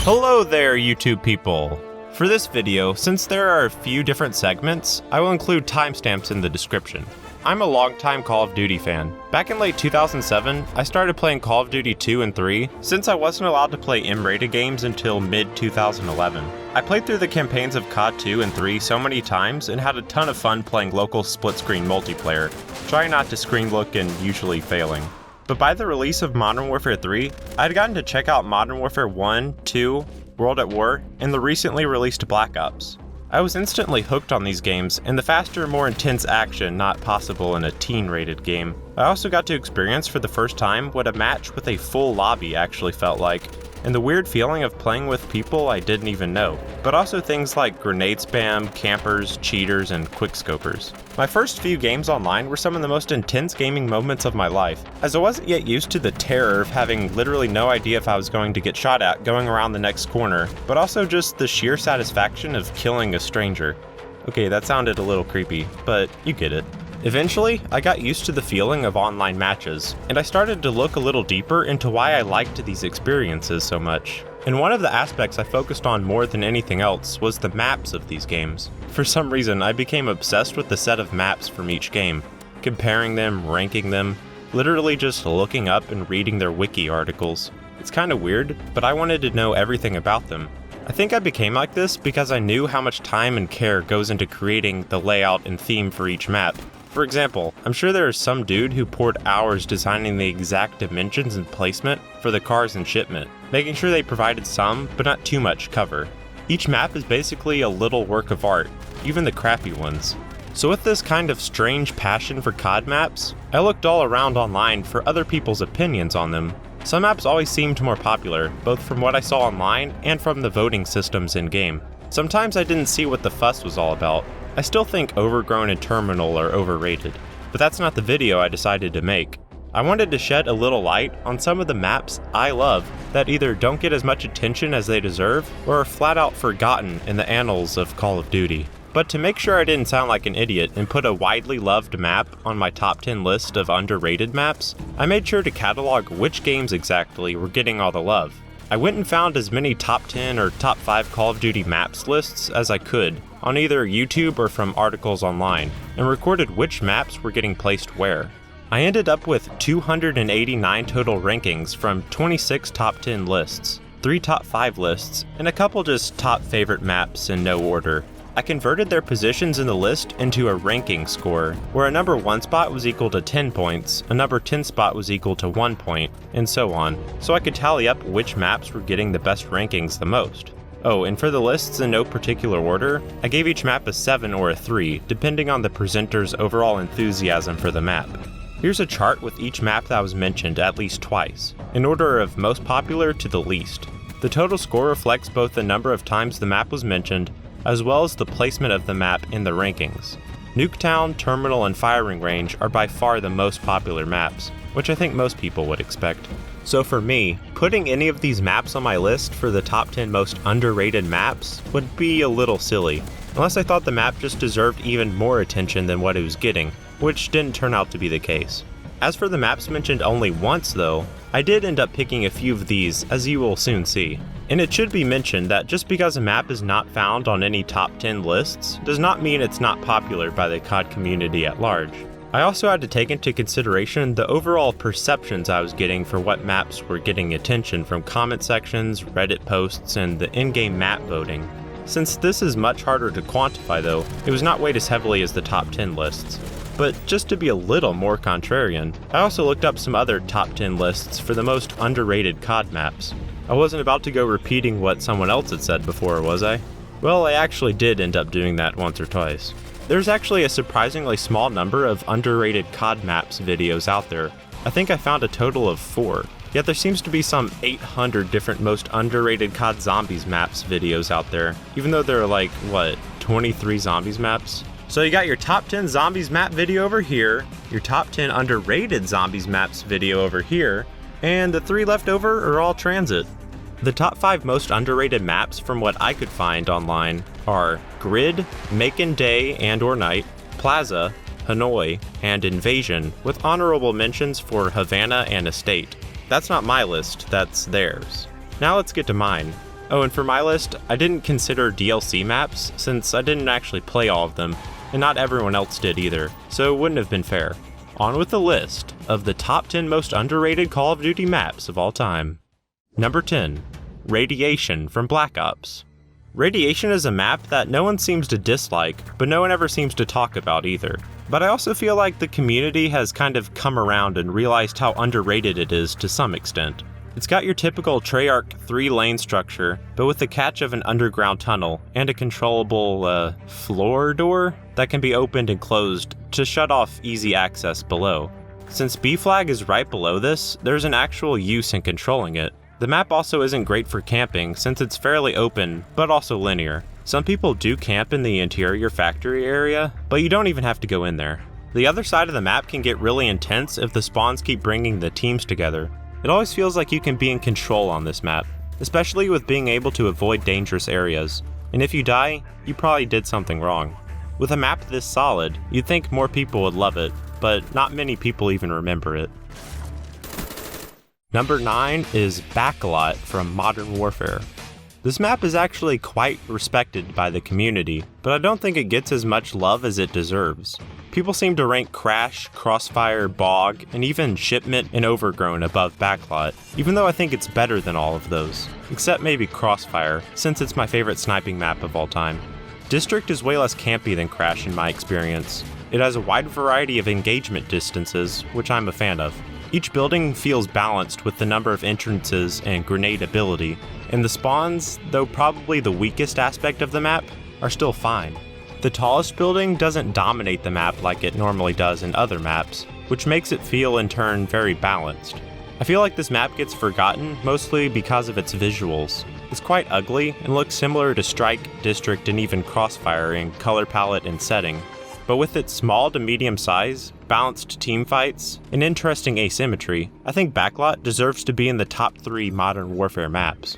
Hello there, YouTube people! For this video, since there are a few different segments, I will include timestamps in the description. I'm a longtime Call of Duty fan. Back in late 2007, I started playing Call of Duty 2 and 3, since I wasn't allowed to play M-rated games until mid-2011. I played through the campaigns of COD 2 and 3 so many times and had a ton of fun playing local split-screen multiplayer, trying not to screen look and usually failing. But by the release of Modern Warfare 3, I had gotten to check out Modern Warfare 1, 2, World at War, and the recently released Black Ops. I was instantly hooked on these games, and the faster, more intense action not possible in a teen-rated game. I also got to experience for the first time what a match with a full lobby actually felt like, and the weird feeling of playing with people I didn't even know, but also things like grenade spam, campers, cheaters, and quickscopers. My first few games online were some of the most intense gaming moments of my life, as I wasn't yet used to the terror of having literally no idea if I was going to get shot at going around the next corner, but also just the sheer satisfaction of killing a stranger. Okay, that sounded a little creepy, but you get it. Eventually, I got used to the feeling of online matches, and I started to look a little deeper into why I liked these experiences so much. And one of the aspects I focused on more than anything else was the maps of these games. For some reason, I became obsessed with the set of maps from each game, comparing them, ranking them, literally just looking up and reading their wiki articles. It's kinda weird, but I wanted to know everything about them. I think I became like this because I knew how much time and care goes into creating the layout and theme for each map. For example, I'm sure there is some dude who poured hours designing the exact dimensions and placement for the cars and shipment, making sure they provided some, but not too much cover. Each map is basically a little work of art, even the crappy ones. So with this kind of strange passion for COD maps, I looked all around online for other people's opinions on them. Some maps always seemed more popular, both from what I saw online and from the voting systems in-game. Sometimes I didn't see what the fuss was all about. I still think Overgrown and Terminal are overrated, but that's not the video I decided to make. I wanted to shed a little light on some of the maps I love that either don't get as much attention as they deserve or are flat out forgotten in the annals of Call of Duty. But to make sure I didn't sound like an idiot and put a widely loved map on my top 10 list of underrated maps, I made sure to catalog which games exactly were getting all the love. I went and found as many top 10 or top 5 Call of Duty maps lists as I could on either YouTube or from articles online, and recorded which maps were getting placed where. I ended up with 289 total rankings from 26 top 10 lists, 3 top 5 lists, and a couple just top favorite maps in no order. I converted their positions in the list into a ranking score, where a number 1 spot was equal to 10 points, a number 10 spot was equal to 1 point, and so on, so I could tally up which maps were getting the best rankings the most. Oh, and for the lists in no particular order, I gave each map a 7 or a 3, depending on the presenter's overall enthusiasm for the map. Here's a chart with each map that was mentioned at least twice, in order of most popular to the least. The total score reflects both the number of times the map was mentioned, as well as the placement of the map in the rankings. Nuketown, Terminal, and Firing Range are by far the most popular maps, which I think most people would expect. So for me, putting any of these maps on my list for the top 10 most underrated maps would be a little silly, unless I thought the map just deserved even more attention than what it was getting, which didn't turn out to be the case. As for the maps mentioned only once though, I did end up picking a few of these, as you will soon see. And it should be mentioned that just because a map is not found on any top 10 lists, does not mean it's not popular by the COD community at large. I also had to take into consideration the overall perceptions I was getting for what maps were getting attention from comment sections, Reddit posts, and the in-game map voting. Since this is much harder to quantify though, it was not weighed as heavily as the top 10 lists. But just to be a little more contrarian, I also looked up some other top 10 lists for the most underrated COD maps. I wasn't about to go repeating what someone else had said before, was I? Well, I actually did end up doing that once or twice. There's actually a surprisingly small number of underrated COD maps videos out there. I think I found a total of 4. Yet there seems to be some 800 different most underrated COD Zombies maps videos out there, even though there are like, 23 Zombies maps? So you got your top 10 Zombies map video over here, your top 10 underrated Zombies maps video over here, and the 3 left over are all transit. The top 5 most underrated maps from what I could find online are Grid, Macon Day and or Night, Plaza, Hanoi, and Invasion, with honorable mentions for Havana and Estate. That's not my list, that's theirs. Now let's get to mine. Oh, and for my list, I didn't consider DLC maps since I didn't actually play all of them, and not everyone else did either, so it wouldn't have been fair. On with the list of the top 10 most underrated Call of Duty maps of all time. Number 10. Radiation from Black Ops. Radiation is a map that no one seems to dislike, but no one ever seems to talk about either. But I also feel like the community has kind of come around and realized how underrated it is to some extent. It's got your typical Treyarch 3-lane structure, but with the catch of an underground tunnel and a controllable, floor door that can be opened and closed to shut off easy access below. Since B-Flag is right below this, there's an actual use in controlling it. The map also isn't great for camping since it's fairly open, but also linear. Some people do camp in the interior factory area, but you don't even have to go in there. The other side of the map can get really intense if the spawns keep bringing the teams together. It always feels like you can be in control on this map, especially with being able to avoid dangerous areas. And if you die, you probably did something wrong. With a map this solid, you'd think more people would love it, but not many people even remember it. Number 9 is Backlot from Modern Warfare. This map is actually quite respected by the community, but I don't think it gets as much love as it deserves. People seem to rank Crash, Crossfire, Bog, and even Shipment and Overgrown above Backlot, even though I think it's better than all of those, except maybe Crossfire, since it's my favorite sniping map of all time. District is way less campy than Crash in my experience. It has a wide variety of engagement distances, which I'm a fan of. Each building feels balanced with the number of entrances and grenade ability, and the spawns, though probably the weakest aspect of the map, are still fine. The tallest building doesn't dominate the map like it normally does in other maps, which makes it feel in turn very balanced. I feel like this map gets forgotten mostly because of its visuals. It's quite ugly and looks similar to Strike, District, and even Crossfire in color palette and setting. But with its small to medium size, balanced team fights, and interesting asymmetry, I think Backlot deserves to be in the top 3 Modern Warfare maps.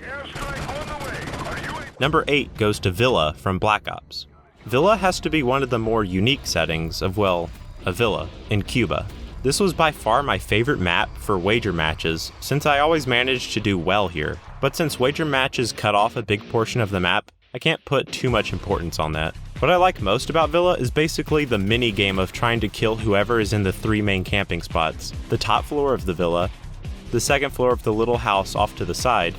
Number 8 goes to Villa from Black Ops. Villa has to be one of the more unique settings of, well, a villa in Cuba. This was by far my favorite map for wager matches, since I always managed to do well here. But since wager matches cut off a big portion of the map, I can't put too much importance on that. What I like most about Villa is basically the mini game of trying to kill whoever is in the 3 main camping spots: the top floor of the villa, the second floor of the little house off to the side,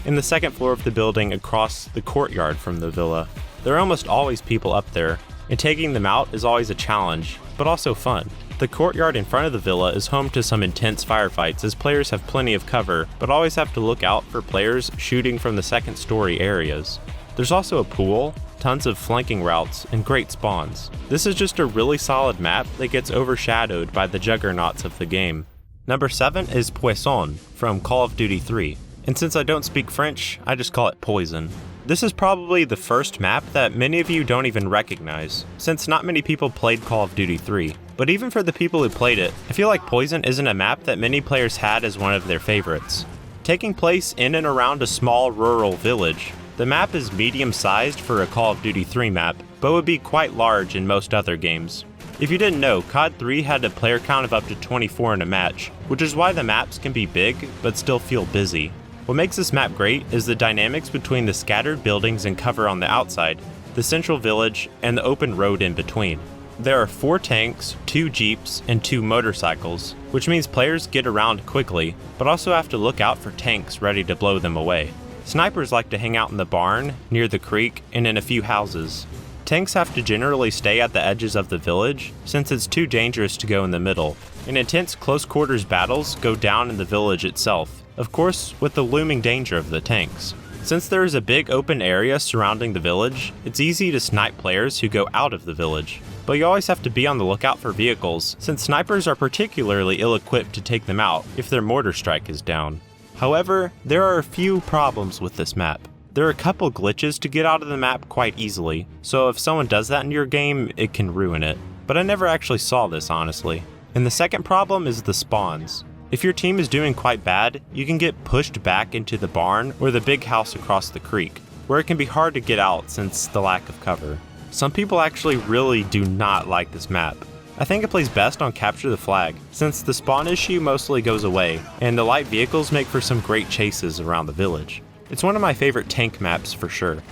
and the second floor of the building across the courtyard from the villa. There are almost always people up there, and taking them out is always a challenge, but also fun. The courtyard in front of the villa is home to some intense firefights as players have plenty of cover, but always have to look out for players shooting from the second story areas. There's also a pool, tons of flanking routes, and great spawns. This is just a really solid map that gets overshadowed by the juggernauts of the game. Number 7 is Poisson from Call of Duty 3, and since I don't speak French, I just call it Poison. This is probably the first map that many of you don't even recognize, since not many people played Call of Duty 3. But even for the people who played it, I feel like Poison isn't a map that many players had as one of their favorites. Taking place in and around a small rural village, the map is medium-sized for a Call of Duty 3 map, but would be quite large in most other games. If you didn't know, COD 3 had a player count of up to 24 in a match, which is why the maps can be big, but still feel busy. What makes this map great is the dynamics between the scattered buildings and cover on the outside, the central village, and the open road in between. There are 4 tanks, 2 jeeps, and 2 motorcycles, which means players get around quickly, but also have to look out for tanks ready to blow them away. Snipers like to hang out in the barn, near the creek, and in a few houses. Tanks have to generally stay at the edges of the village, since it's too dangerous to go in the middle, and intense close-quarters battles go down in the village itself, of course with the looming danger of the tanks. Since there is a big open area surrounding the village, it's easy to snipe players who go out of the village. But you always have to be on the lookout for vehicles, since snipers are particularly ill-equipped to take them out if their mortar strike is down. However, there are a few problems with this map. There are a couple glitches to get out of the map quite easily, so if someone does that in your game, it can ruin it. But I never actually saw this, honestly. And the second problem is the spawns. If your team is doing quite bad, you can get pushed back into the barn or the big house across the creek, where it can be hard to get out since the lack of cover. Some people actually really do not like this map. I think it plays best on Capture the Flag, since the spawn issue mostly goes away, and the light vehicles make for some great chases around the village. It's one of my favorite tank maps for sure.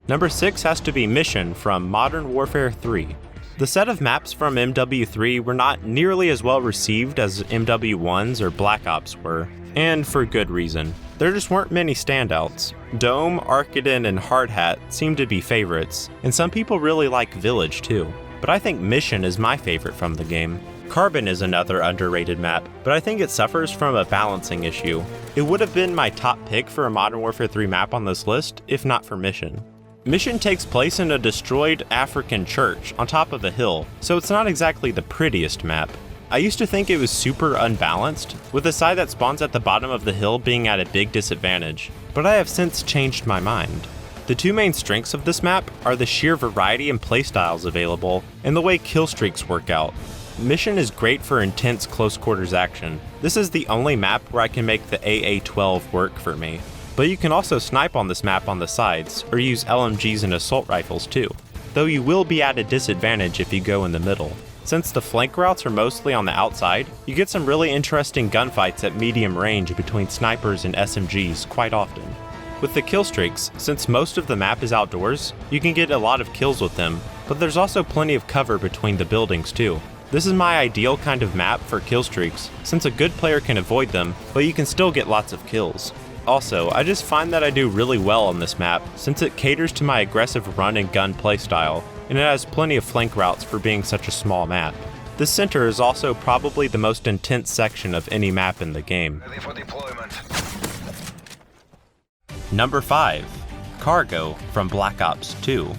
Number 6 has to be Mission from Modern Warfare 3. The set of maps from MW3 were not nearly as well received as MW1s or Black Ops were, and for good reason. There just weren't many standouts. Dome, Arcadon, and Hard Hat seem to be favorites, and some people really like Village too. But I think Mission is my favorite from the game. Carbon is another underrated map, but I think it suffers from a balancing issue. It would have been my top pick for a Modern Warfare 3 map on this list, if not for Mission. Mission takes place in a destroyed African church on top of a hill, so it's not exactly the prettiest map. I used to think it was super unbalanced, with the side that spawns at the bottom of the hill being at a big disadvantage, but I have since changed my mind. The two main strengths of this map are the sheer variety and playstyles available, and the way kill streaks work out. Mission is great for intense close quarters action. This is the only map where I can make the AA-12 work for me. But you can also snipe on this map on the sides, or use LMGs and assault rifles too, though you will be at a disadvantage if you go in the middle. Since the flank routes are mostly on the outside, you get some really interesting gunfights at medium range between snipers and SMGs quite often. With the kill streaks, since most of the map is outdoors, you can get a lot of kills with them, but there's also plenty of cover between the buildings too. This is my ideal kind of map for kill streaks, since a good player can avoid them, but you can still get lots of kills. Also, I just find that I do really well on this map, since it caters to my aggressive run and gun playstyle, and it has plenty of flank routes for being such a small map. This center is also probably the most intense section of any map in the game. Ready for deployment. Number 5. Cargo from Black Ops 2.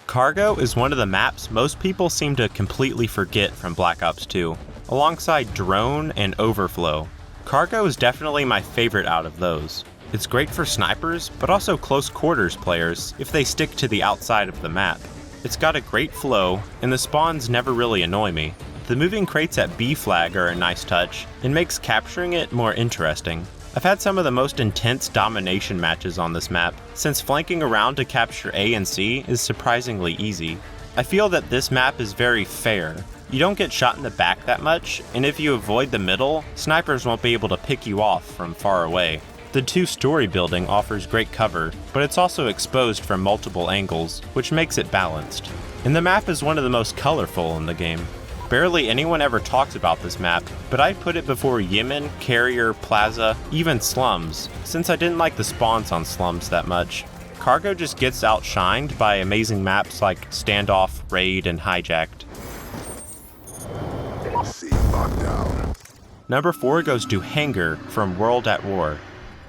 Cargo is one of the maps most people seem to completely forget from Black Ops 2, alongside Drone and Overflow. Cargo is definitely my favorite out of those. It's great for snipers, but also close quarters players if they stick to the outside of the map. It's got a great flow, and the spawns never really annoy me. The moving crates at B flag are a nice touch, and makes capturing it more interesting. I've had some of the most intense domination matches on this map, since flanking around to capture A and C is surprisingly easy. I feel that this map is very fair. You don't get shot in the back that much, and if you avoid the middle, snipers won't be able to pick you off from far away. The two-story building offers great cover, but it's also exposed from multiple angles, which makes it balanced. And the map is one of the most colorful in the game. Barely anyone ever talks about this map, but I'd put it before Yemen, Carrier, Plaza, even Slums, since I didn't like the spawns on Slums that much. Cargo just gets outshined by amazing maps like Standoff, Raid, and Hijacked. Number 4 goes to Hangar from World at War.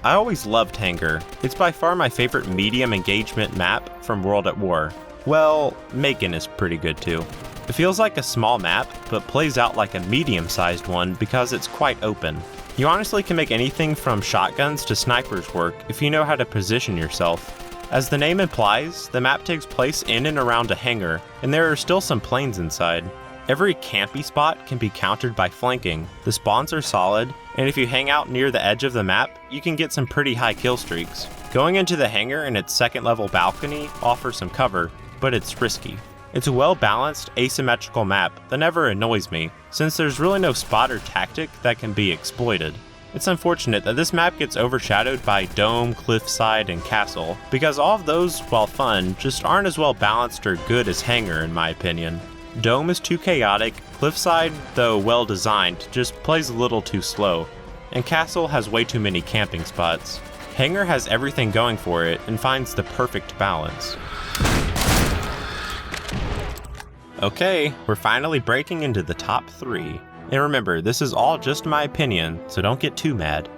I always loved Hangar. It's by far my favorite medium engagement map from World at War. Well, Macon is pretty good too. It feels like a small map, but plays out like a medium-sized one because it's quite open. You honestly can make anything from shotguns to snipers work if you know how to position yourself. As the name implies, the map takes place in and around a hangar, and there are still some planes inside. Every campy spot can be countered by flanking, the spawns are solid, and if you hang out near the edge of the map, you can get some pretty high kill streaks. Going into the hangar and its second level balcony offers some cover, but it's risky. It's a well-balanced, asymmetrical map that never annoys me, since there's really no spotter tactic that can be exploited. It's unfortunate that this map gets overshadowed by Dome, Cliffside, and Castle, because all of those, while fun, just aren't as well balanced or good as Hangar in my opinion. Dome is too chaotic, Cliffside, though well designed, just plays a little too slow, and Castle has way too many camping spots. Hangar has everything going for it and finds the perfect balance. Okay, we're finally breaking into the top 3. And remember, this is all just my opinion, so don't get too mad.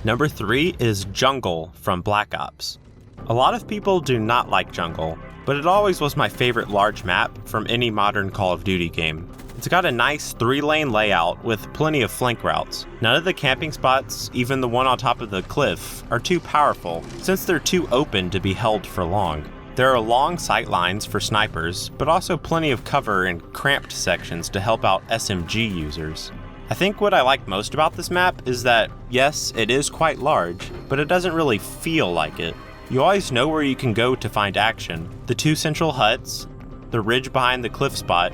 Number 3 is Jungle from Black Ops. A lot of people do not like Jungle, but it always was my favorite large map from any modern Call of Duty game. It's got a nice 3-lane layout with plenty of flank routes. None of the camping spots, even the one on top of the cliff, are too powerful, since they're too open to be held for long. There are long sight lines for snipers, but also plenty of cover and cramped sections to help out SMG users. I think what I like most about this map is that, yes, it is quite large, but it doesn't really feel like it. You always know where you can go to find action. The 2 central huts, the ridge behind the cliff spot,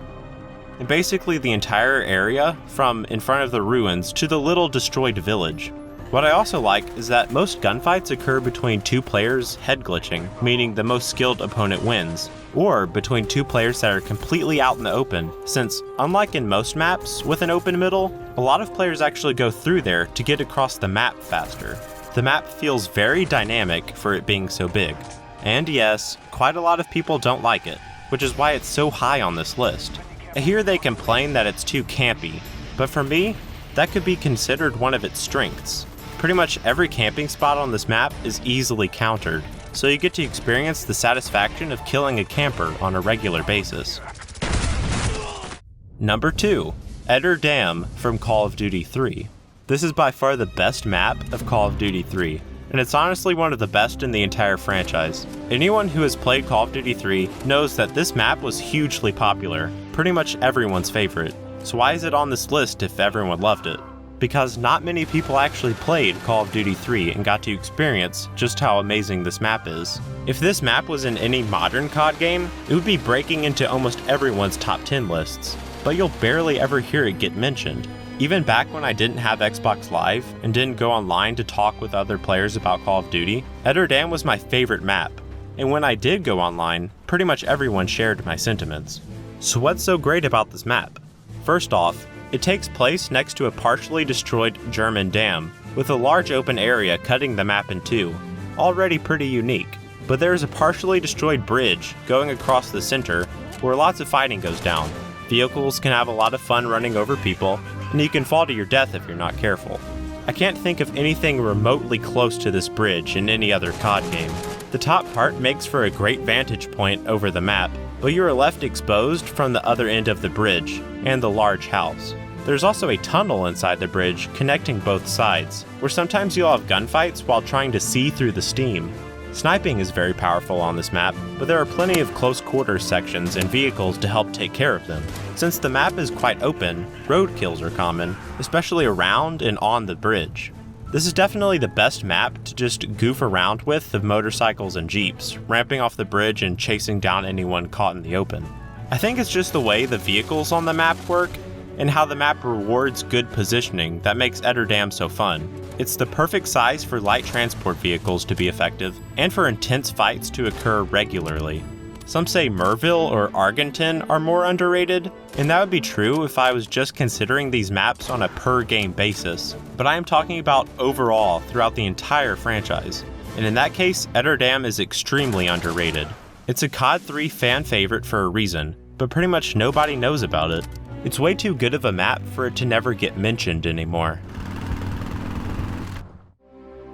and basically the entire area from in front of the ruins to the little destroyed village. What I also like is that most gunfights occur between two players head glitching, meaning the most skilled opponent wins, or between two players that are completely out in the open, since unlike in most maps with an open middle, a lot of players actually go through there to get across the map faster. The map feels very dynamic for it being so big. And yes, quite a lot of people don't like it, which is why it's so high on this list. I hear they complain that it's too campy, but for me, that could be considered one of its strengths. Pretty much every camping spot on this map is easily countered, so you get to experience the satisfaction of killing a camper on a regular basis. Number 2, Eder Dam from Call of Duty 3. This is by far the best map of Call of Duty 3, and it's honestly one of the best in the entire franchise. Anyone who has played Call of Duty 3 knows that this map was hugely popular, pretty much everyone's favorite. So why is it on this list if everyone loved it? Because not many people actually played Call of Duty 3 and got to experience just how amazing this map is. If this map was in any modern COD game, it would be breaking into almost everyone's top 10 lists, but you'll barely ever hear it get mentioned. Even back when I didn't have Xbox Live and didn't go online to talk with other players about Call of Duty, Eder Dam was my favorite map, and when I did go online, pretty much everyone shared my sentiments. So what's so great about this map? First off, it takes place next to a partially destroyed German dam, with a large open area cutting the map in two, already pretty unique. But there is a partially destroyed bridge going across the center where lots of fighting goes down. Vehicles can have a lot of fun running over people, and you can fall to your death if you're not careful. I can't think of anything remotely close to this bridge in any other COD game. The top part makes for a great vantage point over the map, but you are left exposed from the other end of the bridge and the large house. There's also a tunnel inside the bridge connecting both sides, where sometimes you'll have gunfights while trying to see through the steam. Sniping is very powerful on this map, but there are plenty of close quarters sections and vehicles to help take care of them. Since the map is quite open, road kills are common, especially around and on the bridge. This is definitely the best map to just goof around with the motorcycles and jeeps, ramping off the bridge and chasing down anyone caught in the open. I think it's just the way the vehicles on the map work, and how the map rewards good positioning that makes Eder Dam so fun. It's the perfect size for light transport vehicles to be effective, and for intense fights to occur regularly. Some say Merville or Argenton are more underrated, and that would be true if I was just considering these maps on a per-game basis, but I am talking about overall throughout the entire franchise, and in that case, Eder Dam is extremely underrated. It's a COD 3 fan favorite for a reason, but pretty much nobody knows about it. It's way too good of a map for it to never get mentioned anymore.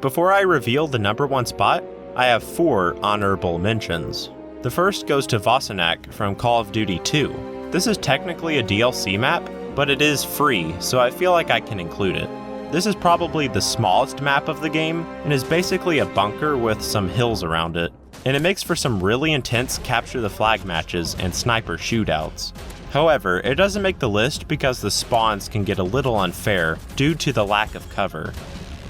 Before I reveal the number 1 spot, I have 4 honorable mentions. The first goes to Vosenak from Call of Duty 2. This is technically a DLC map, but it is free, so I feel like I can include it. This is probably the smallest map of the game, and is basically a bunker with some hills around it, and it makes for some really intense capture the flag matches and sniper shootouts. However, it doesn't make the list because the spawns can get a little unfair due to the lack of cover.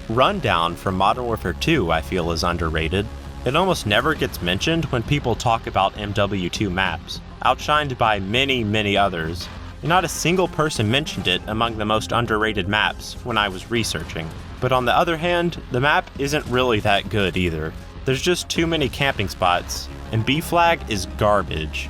Rundown from Modern Warfare 2 I feel is underrated. It almost never gets mentioned when people talk about MW2 maps, outshined by many others, and not a single person mentioned it among the most underrated maps when I was researching. But on the other hand, the map isn't really that good either. There's just too many camping spots, and B-Flag is garbage.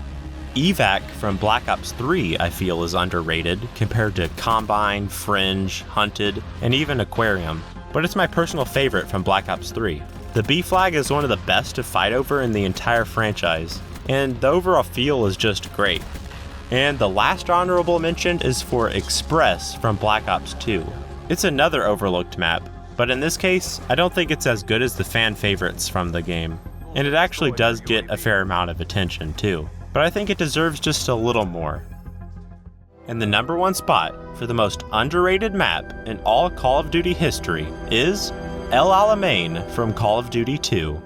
Evac from Black Ops 3 I feel is underrated compared to Combine, Fringe, Hunted, and even Aquarium, but it's my personal favorite from Black Ops 3. The B-Flag is one of the best to fight over in the entire franchise, and the overall feel is just great. And the last honorable mention is for Express from Black Ops 2. It's another overlooked map, but in this case, I don't think it's as good as the fan favorites from the game. And it actually does get a fair amount of attention too, but I think it deserves just a little more. And the number 1 spot for the most underrated map in all Call of Duty history is El Alamein from Call of Duty 2.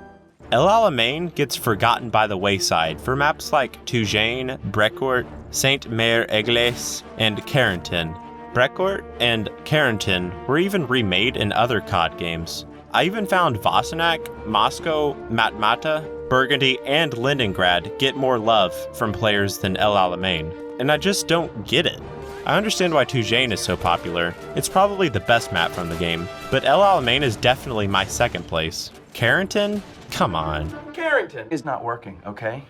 El Alamein gets forgotten by the wayside for maps like Tujain, Brecourt, Sainte-Mère-Église, and Carentan. Brecourt and Carentan were even remade in other COD games. I even found Vosenak, Moscow, Matmata, Burgundy, and Leningrad get more love from players than El Alamein, and I just don't get it. I understand why Tujane is so popular. It's probably the best map from the game, but El Alamein is definitely my second place. Carrington? Come on. Carrington is not working, okay?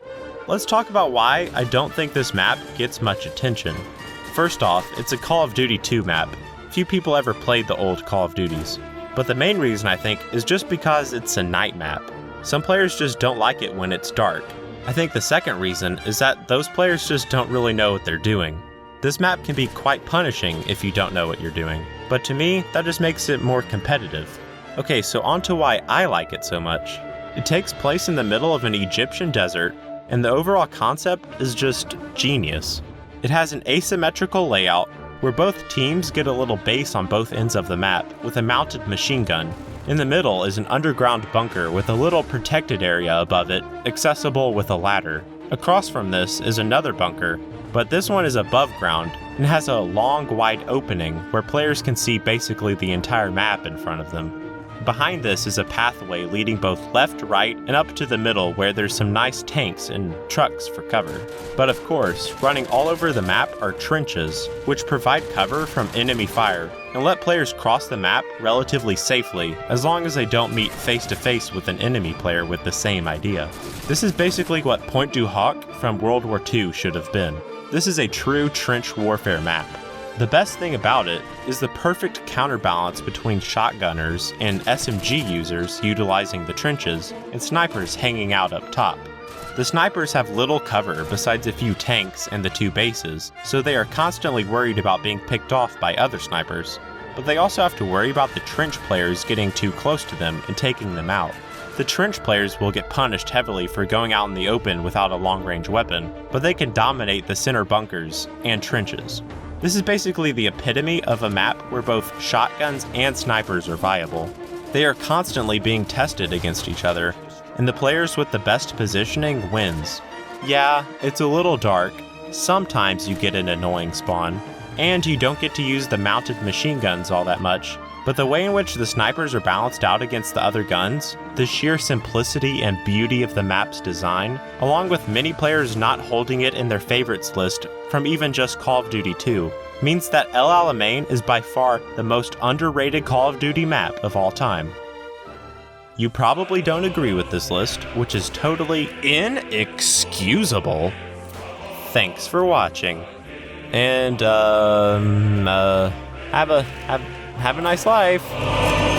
Let's talk about why I don't think this map gets much attention. First off, it's a Call of Duty 2 map. Few people ever played the old Call of Duties. But the main reason I think is just because it's a night map. Some players just don't like it when it's dark. I think the second reason is that those players just don't really know what they're doing. This map can be quite punishing if you don't know what you're doing, but to me, that just makes it more competitive. Okay, so on to why I like it so much. It takes place in the middle of an Egyptian desert, and the overall concept is just genius. It has an asymmetrical layout where both teams get a little base on both ends of the map with a mounted machine gun. In the middle is an underground bunker with a little protected area above it, accessible with a ladder. Across from this is another bunker, but this one is above ground and has a long, wide opening where players can see basically the entire map in front of them. Behind this is a pathway leading both left, right, and up to the middle where there's some nice tanks and trucks for cover. But of course, running all over the map are trenches, which provide cover from enemy fire and let players cross the map relatively safely as long as they don't meet face to face with an enemy player with the same idea. This is basically what Pointe du Hoc from World War II should have been. This is a true trench warfare map. The best thing about it is the perfect counterbalance between shotgunners and SMG users utilizing the trenches and snipers hanging out up top. The snipers have little cover besides a few tanks and the two bases, so they are constantly worried about being picked off by other snipers. But they also have to worry about the trench players getting too close to them and taking them out. The trench players will get punished heavily for going out in the open without a long-range weapon, but they can dominate the center bunkers and trenches. This is basically the epitome of a map where both shotguns and snipers are viable. They are constantly being tested against each other, and the players with the best positioning wins. Yeah, it's a little dark, sometimes you get an annoying spawn, and you don't get to use the mounted machine guns all that much, but the way in which the snipers are balanced out against the other guns, the sheer simplicity and beauty of the map's design, along with many players not holding it in their favorites list from even just Call of Duty 2, means that El Alamein is by far the most underrated Call of Duty map of all time. You probably don't agree with this list, which is totally inexcusable. Thanks for watching. And, have a nice life.